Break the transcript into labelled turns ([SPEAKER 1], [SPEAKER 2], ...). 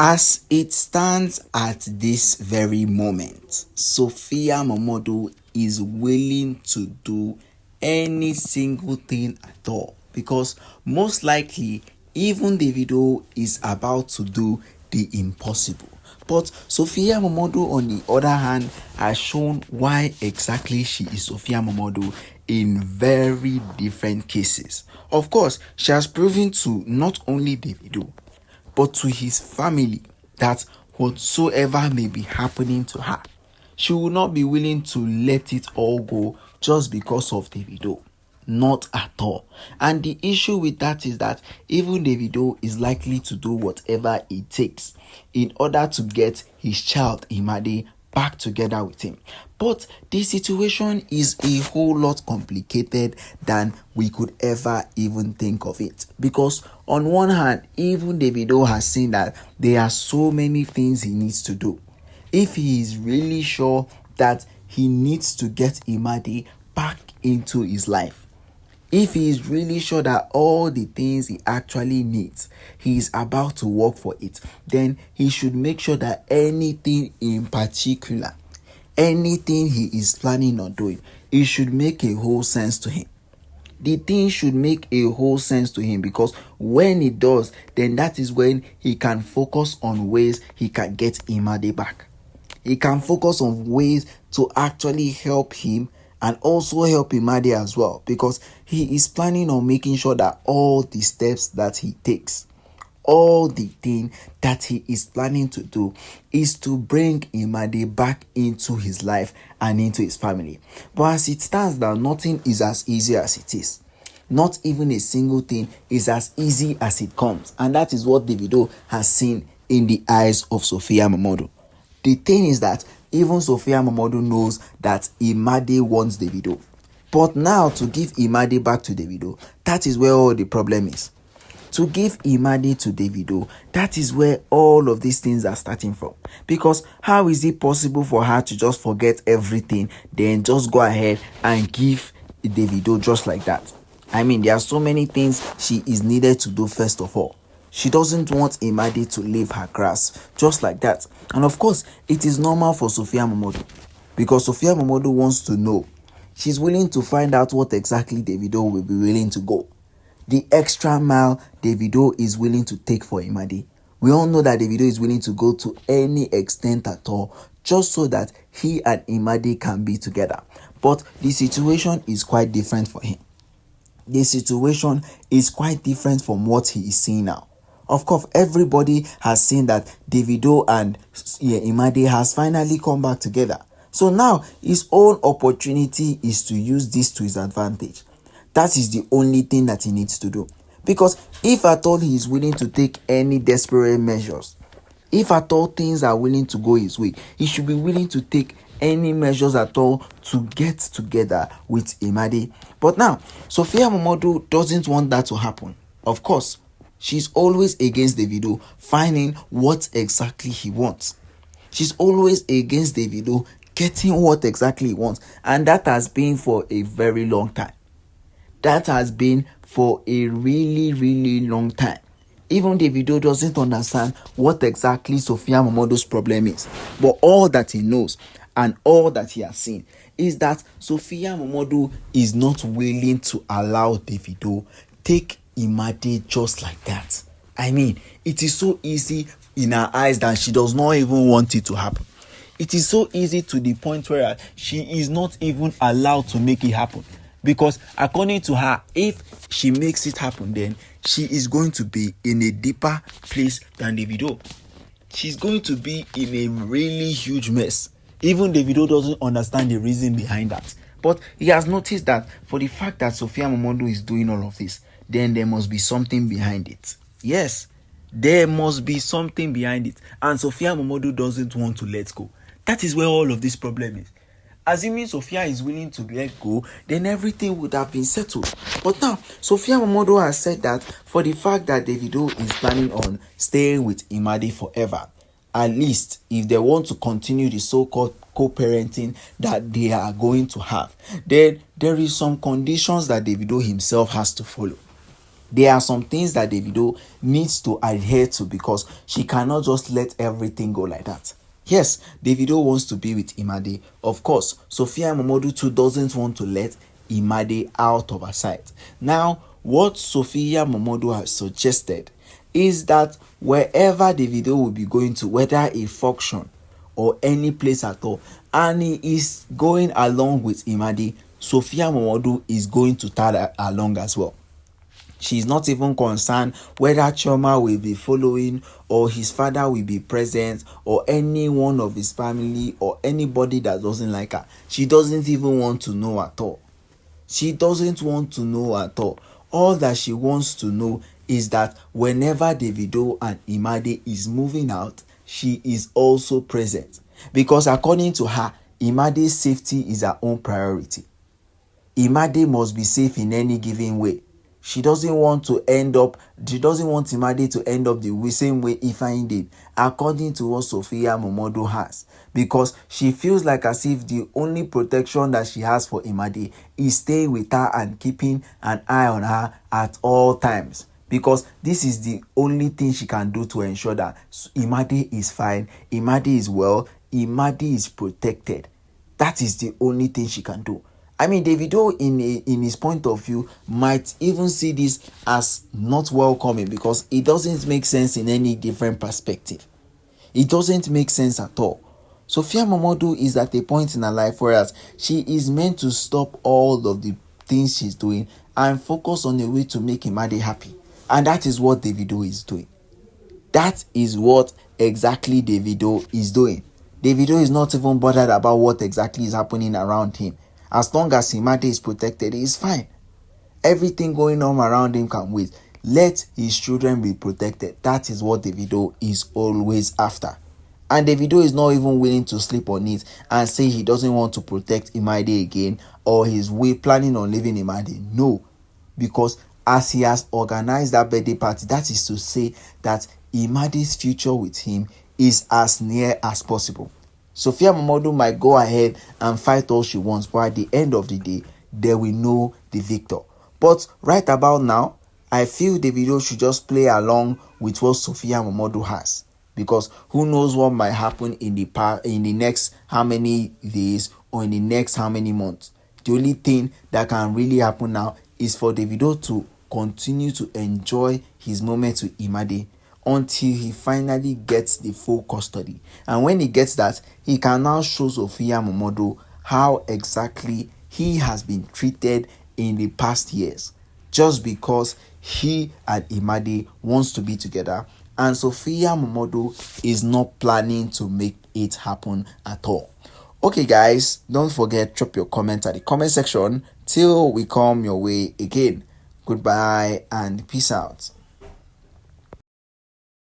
[SPEAKER 1] As it stands at this very moment, Sophia MØMODU is willing to do any single thing at all, because most likely even Davido is about to do the impossible. But Sophia MØMODU, on the other hand, has shown why exactly she is Sophia MØMODU in very different cases. Of course, she has proven to not only Davido, but to his family, that whatsoever may be happening to her, she will not be willing to let it all go just because of Davido. Not at all. And the issue with that is that even Davido is likely to do whatever it takes in order to get his child Imade back together with him. But the situation is a whole lot complicated than we could ever even think of it. Because on one hand, even Davido has seen that there are so many things he needs to do. If he is really sure that he needs to get Imade back into his life, if he is really sure that all the things he actually needs, he is about to work for it, then he should make sure that anything in particular, anything he is planning on doing, it should make a whole sense to him. The thing should make a whole sense to him, because when it does, then that is when he can focus on ways he can get Imade back. He can focus on ways to actually help him and also help Imade as well, because he is planning on making sure that all the steps that he takes, all the thing that he is planning to do, is to bring Imade back into his life and into his family. But as it stands now, nothing is as easy as it is. Not even a single thing is as easy as it comes. And that is what Davido has seen in the eyes of Sophia MØMODU. The thing is that even Sophia MØMODU knows that Imade wants Davido. But now to give Imade back to Davido, that is where all the problem is. To give Imade to Davido, that is where all of these things are starting from. Because how is it possible for her to just forget everything, then just go ahead and give Davido just like that? I mean, there are so many things she is needed to do first of all. She doesn't want Imade to leave her grasp just like that. And of course, it is normal for Sophia MØMODU, because Sophia MØMODU wants to know. She's willing to find out what exactly Davido will be willing to go. The extra mile Davido is willing to take for Imade. We all know that Davido is willing to go to any extent at all, just so that he and Imade can be together. But the situation is quite different for him. The situation is quite different from what he is seeing now. Of course, everybody has seen that Davido and Imade has finally come back together. So now his own opportunity is to use this to his advantage. That is the only thing that he needs to do. Because if at all he is willing to take any desperate measures, if at all things are willing to go his way, he should be willing to take any measures at all to get together with Imade. But now, Sophia MØMODU doesn't want that to happen. Of course, she's always against Davido finding what exactly he wants. She's always against Davido getting what exactly he wants. And that has been for a very long time. That has been for a really, really long time. Even Davido doesn't understand what exactly Sophia MØMODU's problem is. But all that he knows and all that he has seen is that Sophia MØMODU is not willing to allow Davido take Imade just like that. I mean, it is so easy in her eyes that she does not even want it to happen. It is so easy to the point where she is not even allowed to make it happen. Because according to her, if she makes it happen, then she is going to be in a deeper place than Davido. She's going to be in a really huge mess. Even Davido doesn't understand the reason behind that. But he has noticed that for the fact that Sophia MØMODU is doing all of this, then there must be something behind it. Yes, there must be something behind it. And Sophia MØMODU doesn't want to let go. That is where all of this problem is. Assuming Sophia is willing to let go, then everything would have been settled. But now, Sophia MØMODU has said that for the fact that Davido is planning on staying with Imade forever, at least if they want to continue the so-called co-parenting that they are going to have, then there is some conditions that Davido himself has to follow. There are some things that Davido needs to adhere to because she cannot just let everything go like that. Yes, Davido wants to be with Imade. Of course, Sophia and MOMODU too doesn't want to let Imade out of her sight. Now, what Sophia MOMODU has suggested is that wherever Davido will be going to, whether a function or any place at all, and he is going along with Imade, Sophia MOMODU is going to tag along as well. She's not even concerned whether Chioma will be following or his father will be present or any one of his family or anybody that doesn't like her. She doesn't even want to know at all. She doesn't want to know at all. All that she wants to know is that whenever Davido and Imade is moving out, she is also present. Because according to her, Imade's safety is her own priority. Imade must be safe in any given way. She doesn't want Imade to end up the same way Ifeanyi did, according to what Sophia MOMODU has. Because she feels like as if the only protection that she has for Imade is staying with her and keeping an eye on her at all times. Because this is the only thing she can do to ensure that Imade is fine, Imade is well, Imade is protected. That is the only thing she can do. I mean, Davido, in his point of view, might even see this as not welcoming because it doesn't make sense in any different perspective. It doesn't make sense at all. Sophia MOMODU is at a point in her life whereas she is meant to stop all of the things she's doing and focus on a way to make Imade happy. And that is what Davido is doing. That is what exactly Davido is doing. Davido is not even bothered about what exactly is happening around him. As long as Imade is protected, he is fine. Everything going on around him can wait. Let his children be protected. That is what Davido is always after. And Davido is not even willing to sleep on it and say he doesn't want to protect Imade again or he's planning on leaving Imade. No. Because as he has organized that birthday party, that is to say that Imade's future with him is as near as possible. Sophia MOMODU might go ahead and fight all she wants, but at the end of the day, they will know the victor. But right about now, I feel Davido should just play along with what Sophia MOMODU has. Because who knows what might happen in the next how many days or in the next how many months. The only thing that can really happen now is for Davido to continue to enjoy his moment with Imade until he finally gets the full custody. And when he gets that, he can now show Sophia MOMODU how exactly he has been treated in the past years. Just because he and Imade wants to be together and Sophia MOMODU is not planning to make it happen at all. Okay guys, don't forget, drop your comment at the comment section till we come your way again. Goodbye and peace out.